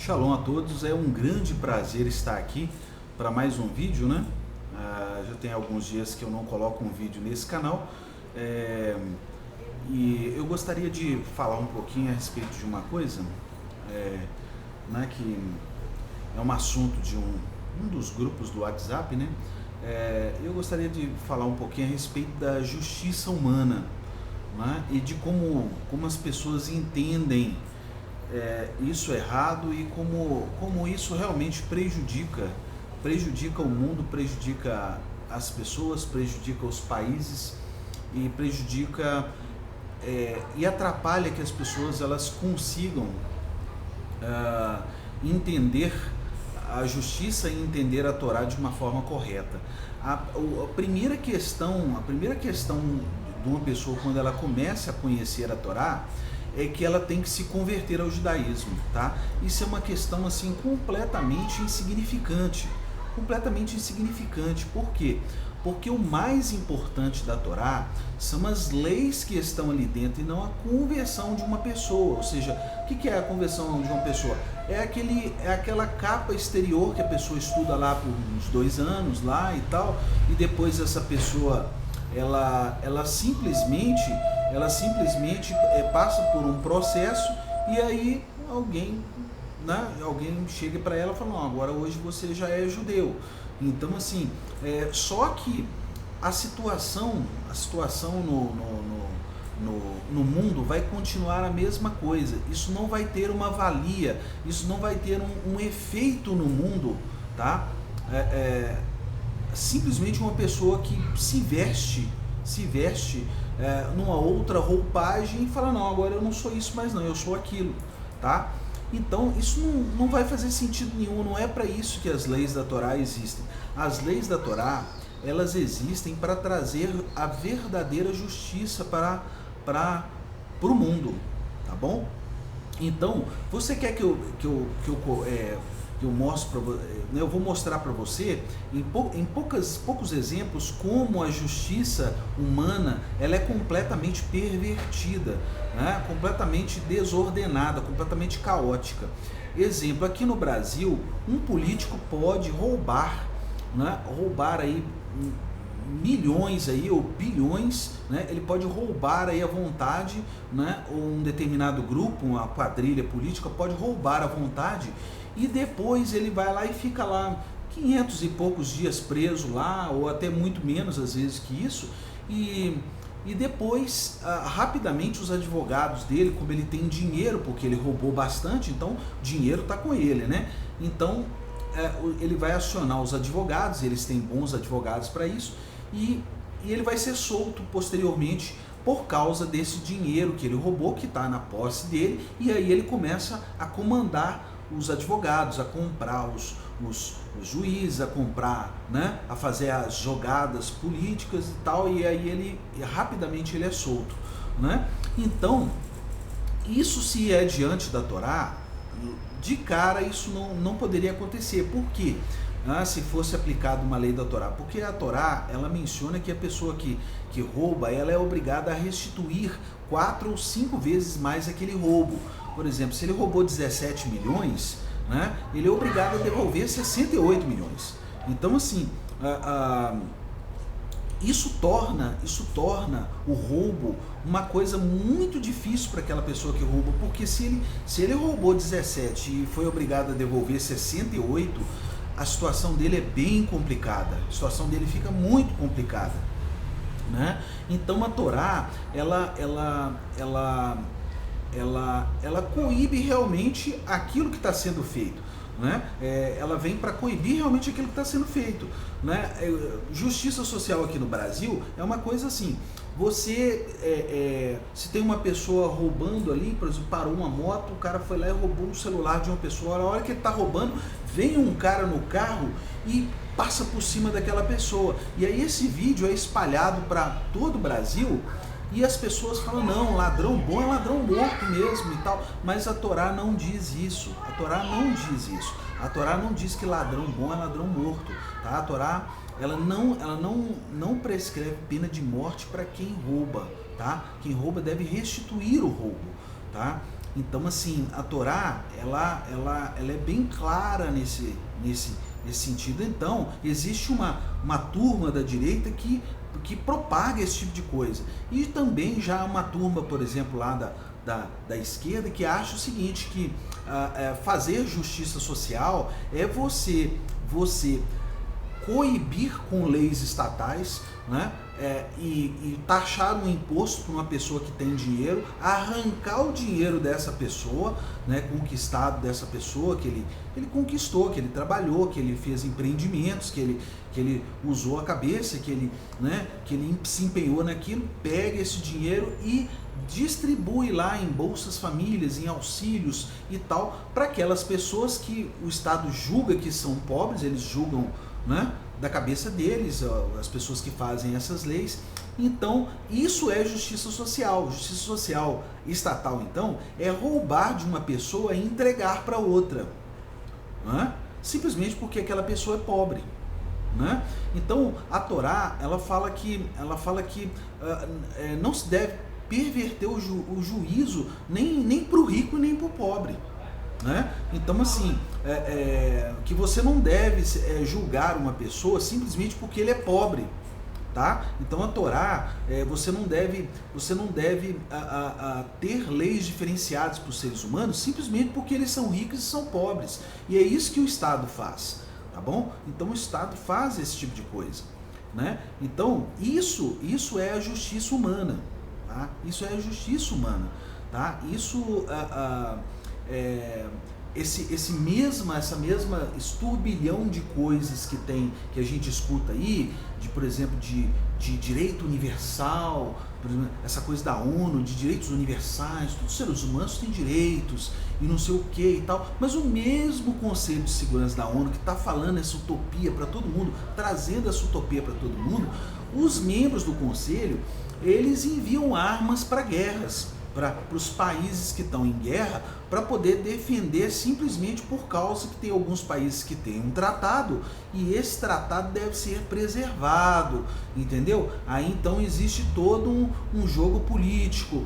Shalom a todos, é um grande prazer estar aqui para mais um vídeo, né? Já tem alguns dias que eu não coloco um vídeo nesse canal e eu gostaria de falar um pouquinho a respeito de uma coisa, né, que é um assunto de um dos grupos do WhatsApp, né? Eu gostaria de falar um pouquinho a respeito da justiça humana, né? E de como as pessoas entendem isso errado e como isso realmente prejudica o mundo, prejudica as pessoas, prejudica os países e prejudica e atrapalha que as pessoas elas consigam entender a justiça e entender a Torá de uma forma correta. A primeira questão de uma pessoa quando ela começa a conhecer a Torá é que ela tem que se converter ao judaísmo, tá? Isso é uma questão assim completamente insignificante, Por quê? Porque o mais importante da Torá são as leis que estão ali dentro e não a conversão de uma pessoa. Ou seja, o que é a conversão de uma pessoa? É aquela capa exterior que a pessoa estuda lá por uns 2 anos lá e tal, e depois essa pessoa ela simplesmente passa por um processo e aí alguém chega para ela e fala, não, agora hoje você já é judeu. Então assim, só que a situação no mundo vai continuar a mesma coisa. Isso não vai ter uma valia, isso não vai ter um efeito no mundo, tá? Simplesmente uma pessoa que se veste numa outra roupagem e fala, não, agora eu não sou isso mais não, eu sou aquilo, tá? Então isso não vai fazer sentido nenhum, não é para isso que as leis da Torá existem. As leis da Torá, elas existem para trazer a verdadeira justiça para o mundo, tá bom? Então, você quer que eu mostre para você, eu vou mostrar para você em poucos exemplos como a justiça humana ela é completamente pervertida, né? Completamente desordenada, completamente caótica. Exemplo, aqui no Brasil, um político pode roubar, né? Roubar aí milhões aí, ou bilhões, né? Ele pode roubar aí à vontade, né? Ou um determinado grupo, uma quadrilha política pode roubar à vontade e depois ele vai lá e fica lá 500 e poucos dias preso lá, ou até muito menos às vezes que isso, e depois rapidamente os advogados dele, como ele tem dinheiro, porque ele roubou bastante, então dinheiro está com ele, né? Então ele vai acionar os advogados, eles têm bons advogados para isso, e ele vai ser solto posteriormente por causa desse dinheiro que ele roubou, que está na posse dele, e aí ele começa a comandar os advogados, a comprar os juízes, a comprar, né, a fazer as jogadas políticas e tal, e aí rapidamente ele é solto, né? Então, isso se é diante da Torá, de cara isso não poderia acontecer. Por quê? Se fosse aplicada uma lei da Torá, porque a Torá ela menciona que a pessoa que rouba, ela é obrigada a restituir 4 ou 5 vezes mais aquele roubo. Por exemplo, se ele roubou 17 milhões, né, ele é obrigado a devolver 68 milhões. Então assim, isso torna o roubo uma coisa muito difícil para aquela pessoa que rouba, porque se ele roubou 17 e foi obrigado a devolver 68, a situação dele é bem complicada, a situação dele fica muito complicada, né? Então a Torá, ela coíbe realmente aquilo que está sendo feito, né? Ela vem para coibir realmente aquilo que está sendo feito, né? Justiça social aqui no Brasil é uma coisa assim, se tem uma pessoa roubando ali, por exemplo, parou uma moto, o cara foi lá e roubou um celular de uma pessoa, na hora que ele está roubando, vem um cara no carro e passa por cima daquela pessoa, e aí esse vídeo é espalhado para todo o Brasil, e as pessoas falam, não, ladrão bom é ladrão morto mesmo e tal, mas a Torá não diz isso, a Torá não diz que ladrão bom é ladrão morto, tá? A Torá, ela não prescreve pena de morte para quem rouba, tá? Quem rouba deve restituir o roubo, tá? Então, assim, a Torá, ela é bem clara nesse sentido. Então, existe uma turma da direita que propaga esse tipo de coisa. E também já há uma turma, por exemplo, lá da esquerda, que acha o seguinte, que fazer justiça social é você coibir com leis estatais, né, e taxar um imposto para uma pessoa que tem dinheiro, arrancar o dinheiro dessa pessoa, né, conquistado dessa pessoa, que ele conquistou, que ele trabalhou, que ele fez empreendimentos, que ele usou a cabeça, que ele se empenhou naquilo, pega esse dinheiro e distribui lá em bolsas famílias, em auxílios e tal, para aquelas pessoas que o Estado julga que são pobres, eles julgam, né, da cabeça deles, as pessoas que fazem essas leis. Então, isso é justiça social. Justiça social estatal, então, é roubar de uma pessoa e entregar para outra, né? Simplesmente porque aquela pessoa é pobre, né? Então, a Torá, ela fala que não se deve perverter o juízo nem para o rico nem para o pobre, né? Então, assim, que você não deve julgar uma pessoa simplesmente porque ele é pobre, tá? Então, a Torá, você não deve ter leis diferenciadas para os seres humanos simplesmente porque eles são ricos e são pobres. E é isso que o Estado faz, tá bom? Então, o Estado faz esse tipo de coisa, né? Então, isso é a justiça humana, tá? Isso é a justiça humana, tá? Isso essa mesma esturbilhão de coisas que a gente escuta aí, por exemplo, de direito universal, por exemplo, essa coisa da ONU, de direitos universais, todos os seres humanos têm direitos e não sei o que e tal, mas o mesmo Conselho de Segurança da ONU que está falando essa utopia para todo mundo, trazendo essa utopia para todo mundo, os membros do Conselho, eles enviam armas para guerras, para os países que estão em guerra, para poder defender simplesmente por causa que tem alguns países que têm um tratado e esse tratado deve ser preservado, entendeu? Aí então existe todo um jogo político,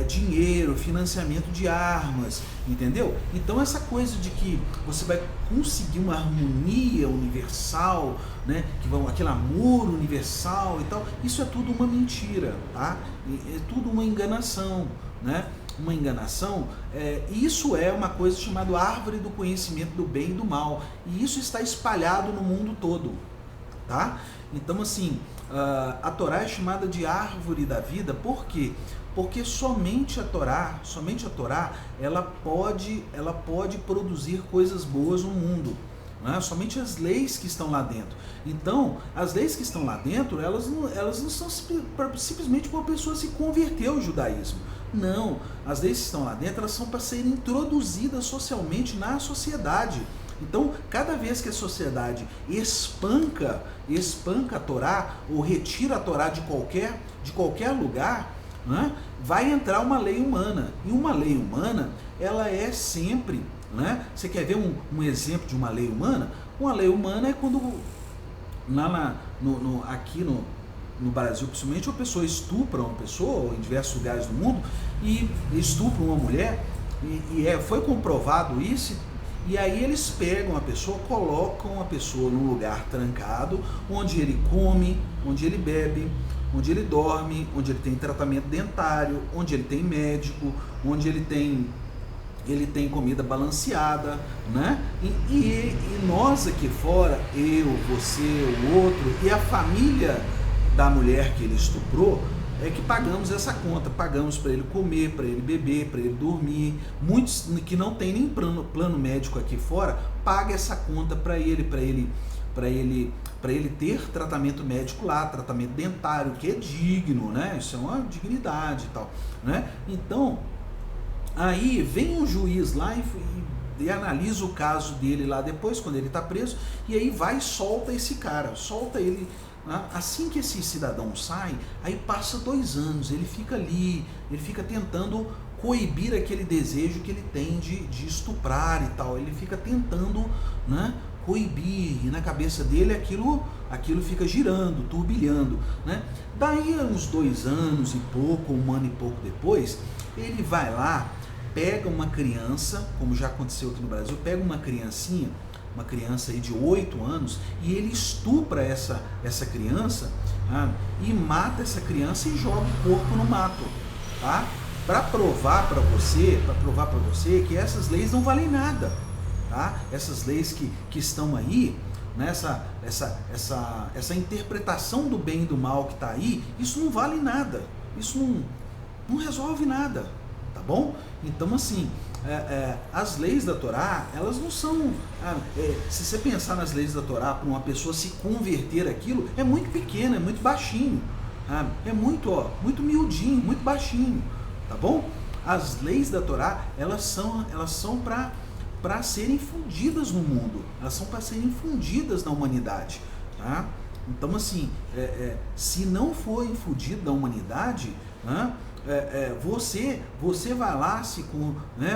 dinheiro, financiamento de armas, entendeu? Então essa coisa de que você vai conseguir uma harmonia universal, né, aquele amor universal e tal, isso é tudo uma mentira, tá? É tudo uma enganação, né? Uma enganação, isso é uma coisa chamada árvore do conhecimento do bem e do mal, e isso está espalhado no mundo todo, tá? Então, assim, a Torá é chamada de árvore da vida, por quê? Porque somente a Torá, ela pode produzir coisas boas no mundo, né? Somente as leis que estão lá dentro. Então, as leis que estão lá dentro, elas não são simplesmente para uma pessoa se converter ao judaísmo. Não, as leis que estão lá dentro, elas são para serem introduzidas socialmente na sociedade. Então, cada vez que a sociedade espanca a Torá ou retira a Torá de qualquer lugar, né, vai entrar uma lei humana. E uma lei humana, ela é sempre, né? Você quer ver um exemplo de uma lei humana? Uma lei humana é quando aqui no Brasil, principalmente, uma pessoa estupra uma pessoa, ou em diversos lugares do mundo, e estupra uma mulher, foi comprovado isso, e aí eles pegam a pessoa, colocam a pessoa num lugar trancado, onde ele come, onde ele bebe, onde ele dorme, onde ele tem tratamento dentário, onde ele tem médico, onde ele tem comida balanceada, né? E nós aqui fora, eu, você, o outro, e a família da mulher que ele estuprou, é que pagamos essa conta, pagamos para ele comer, para ele beber, para ele dormir. Muitos que não tem nem plano médico aqui fora, paga essa conta para ele ter tratamento médico lá, tratamento dentário, que é digno, né? Isso é uma dignidade e tal, né? Então, aí vem um juiz lá e analisa o caso dele lá depois, quando ele está preso, e aí vai e solta esse cara, solta ele. Assim que esse cidadão sai, aí passa 2 anos, ele fica ali, ele fica tentando coibir aquele desejo que ele tem de estuprar e tal, ele fica tentando, né, coibir, e na cabeça dele aquilo fica girando, turbilhando, né? Daí uns 2 anos e pouco, 1 ano e pouco depois, ele vai lá pega uma criança, como já aconteceu aqui no Brasil, pega uma criancinha, uma criança aí de 8 anos, e ele estupra essa criança, e mata essa criança e joga o corpo no mato, tá? Para provar para você que essas leis não valem nada, tá? Essas leis que estão aí, né? Essa interpretação do bem e do mal que está aí, isso não vale nada, isso não resolve nada, tá bom? Então, assim, as leis da Torá, elas não são... se você pensar nas leis da Torá para uma pessoa se converter aquilo, é muito pequeno, é muito baixinho, é muito miudinho, muito baixinho, tá bom? As leis da Torá, elas são para serem infundidas no mundo, elas são para serem infundidas na humanidade, tá? Então, assim, se não for infundido na humanidade, você vai lá,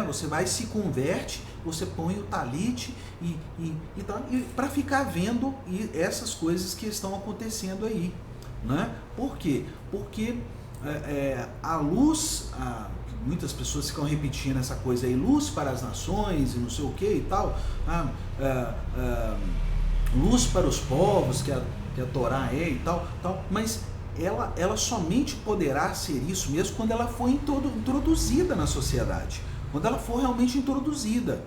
você vai se converte, você põe o talite e para ficar vendo essas coisas que estão acontecendo aí, né? Por quê? Porque a luz, muitas pessoas ficam repetindo essa coisa aí, luz para as nações e não sei o que e tal, luz para os povos, que a Torá é e tal, mas ela somente poderá ser isso mesmo quando ela for introduzida na sociedade, quando ela for realmente introduzida,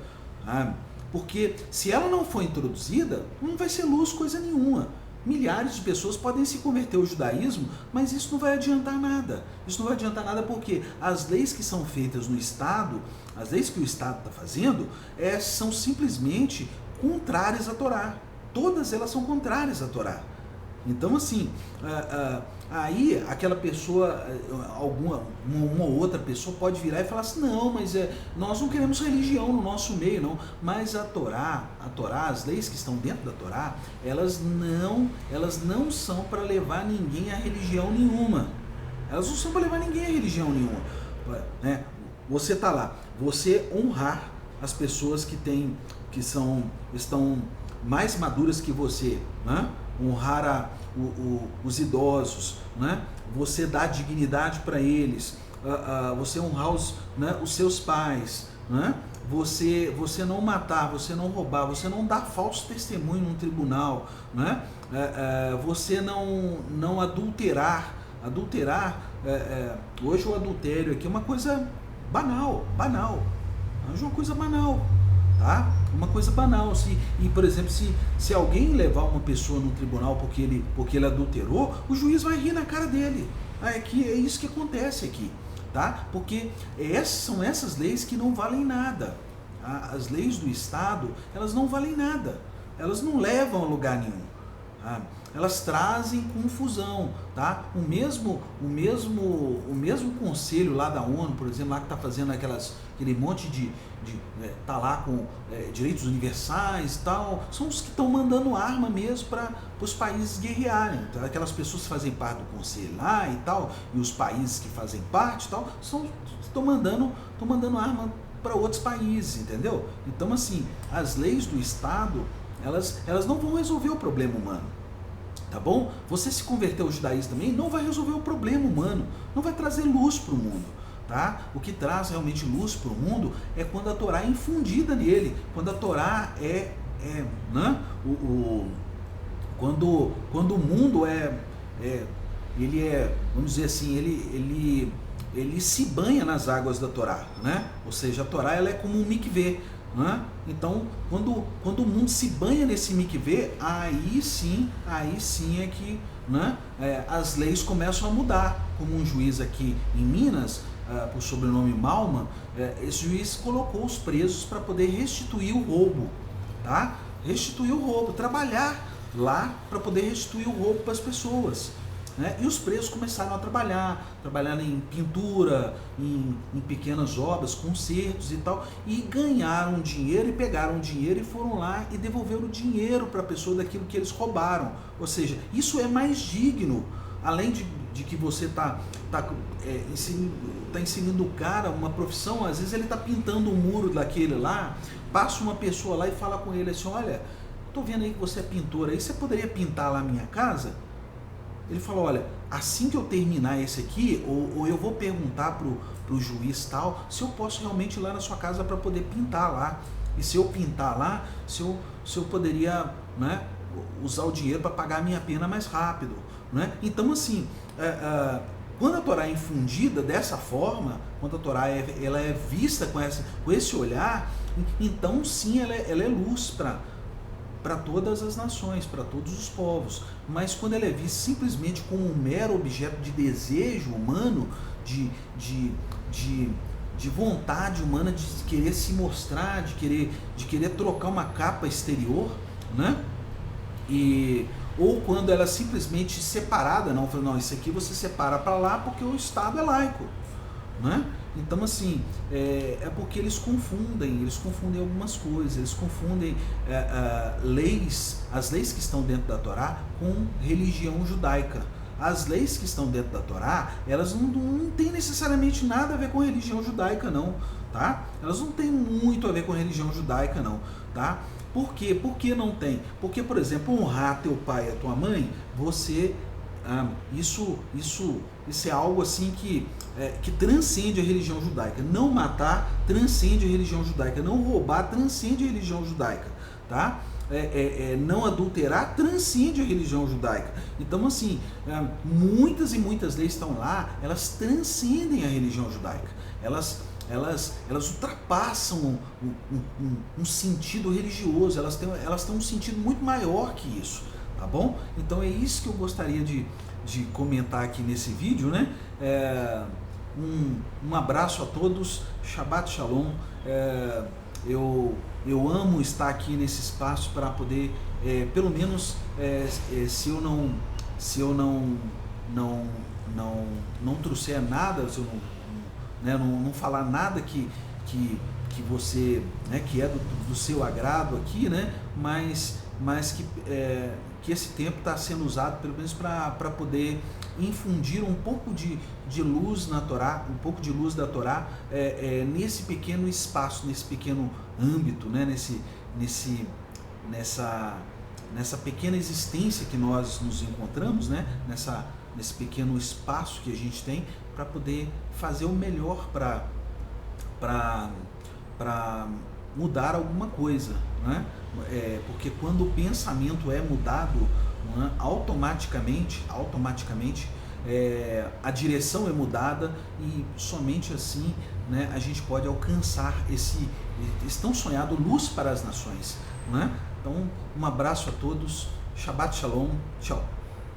porque se ela não for introduzida, não vai ser luz coisa nenhuma. Milhares de pessoas podem se converter ao judaísmo, mas isso não vai adiantar nada. Isso não vai adiantar nada porque as leis que são feitas no Estado, as leis que o Estado está fazendo, são simplesmente contrárias à Torá. Todas elas são contrárias à Torá. Então, assim, aí aquela pessoa, uma outra pessoa pode virar e falar assim, não, mas nós não queremos religião no nosso meio, não. Mas a Torá, as leis que estão dentro da Torá, elas não são para levar ninguém a religião nenhuma. Elas não são para levar ninguém a religião nenhuma, né? Você está lá, você honrar as pessoas que estão mais maduras que você, né? Honrar os idosos, né? Você dar dignidade para eles, você honrar os seus pais, né? Você não matar, você não roubar, você não dar falso testemunho num tribunal, né? Você não adulterar. Hoje o adultério aqui é uma coisa banal. Hoje é uma coisa banal. Tá? Uma coisa banal. Por exemplo, se alguém levar uma pessoa no tribunal porque ele adulterou, o juiz vai rir na cara dele. É isso que acontece aqui, tá? Porque são essas leis que não valem nada. As leis do Estado, elas não valem nada. Elas não levam a lugar nenhum. Elas trazem confusão, tá? O mesmo conselho lá da ONU, por exemplo, lá que está fazendo aquele monte tá lá com direitos universais e tal, são os que estão mandando arma mesmo para os países guerrearem. Então, aquelas pessoas que fazem parte do conselho lá e tal, e os países que fazem parte e tal, estão mandando arma para outros países, entendeu? Então, assim, as leis do Estado, elas não vão resolver o problema humano. Tá bom? Você se converter ao judaísmo também não vai resolver o problema humano, não vai trazer luz para o mundo, tá? O que traz realmente luz para o mundo é quando a Torá é infundida nele, quando a Torá né? Quando o mundo vamos dizer assim, ele se banha nas águas da Torá, né? Ou seja, a Torá ela é como um mikvê. Então, quando o mundo se banha nesse mikvê, aí sim é que, né, as leis começam a mudar. Como um juiz aqui em Minas, por sobrenome Malman, esse juiz colocou os presos para poder restituir o roubo, tá? Restituir o roubo, trabalhar lá para poder restituir o roubo para as pessoas. Né? E os presos começaram a trabalhar em pintura, em pequenas obras, concertos e tal, e ganharam dinheiro e pegaram dinheiro e foram lá e devolveram o dinheiro para a pessoa daquilo que eles roubaram. Ou seja, isso é mais digno, além de que você está ensinando o cara uma profissão. Às vezes ele está pintando um muro daquele lá, passa uma pessoa lá e fala com ele assim, olha, estou vendo aí que você é pintor, aí você poderia pintar lá a minha casa? Ele falou, olha, assim que eu terminar esse aqui, ou eu vou perguntar pro juiz tal, se eu posso realmente ir lá na sua casa para poder pintar lá. E se eu pintar lá, se eu poderia, né, usar o dinheiro para pagar a minha pena mais rápido. Né? Então, assim, quando a Torá é infundida dessa forma, quando a Torá ela é vista com esse olhar, então sim, ela é luz para todas as nações, para todos os povos. Mas quando ela é vista simplesmente como um mero objeto de desejo humano, de vontade humana de querer se mostrar, de querer trocar uma capa exterior, né? Ou quando ela é simplesmente separada, não, isso aqui você separa para lá porque o Estado é laico, né? Então, assim, é porque eles confundem algumas coisas, eles confundem as leis que estão dentro da Torá com religião judaica. As leis que estão dentro da Torá, elas não têm necessariamente nada a ver com religião judaica, não, tá? Elas não têm muito a ver com religião judaica, não, tá? Por quê? Por que não tem? Porque, por exemplo, honrar teu pai e a tua mãe, isso é algo assim que transcende a religião judaica. Não matar transcende a religião judaica. Não roubar transcende a religião judaica, tá? Não adulterar transcende a religião judaica. Então, assim, muitas e muitas leis estão lá, elas transcendem a religião judaica. Elas ultrapassam um sentido religioso, elas têm um sentido muito maior que isso, tá bom? Então é isso que eu gostaria de comentar aqui nesse vídeo, né? Um abraço a todos, Shabbat Shalom. Eu amo estar aqui nesse espaço para poder, pelo menos, se eu não trouxer nada, se eu não falar nada que você, né, que é do seu agrado aqui, né, mas que esse tempo está sendo usado pelo menos para poder infundir um pouco de luz na Torá, um pouco de luz da Torá nesse pequeno espaço, nesse pequeno âmbito, né, nessa pequena existência que nós nos encontramos, né, nesse pequeno espaço que a gente tem, para poder fazer o melhor para mudar alguma coisa, né? Porque quando o pensamento é mudado, né, automaticamente a direção é mudada e somente assim, né, a gente pode alcançar esse tão sonhado luz para as nações, né? Então, um abraço a todos, Shabbat Shalom, tchau.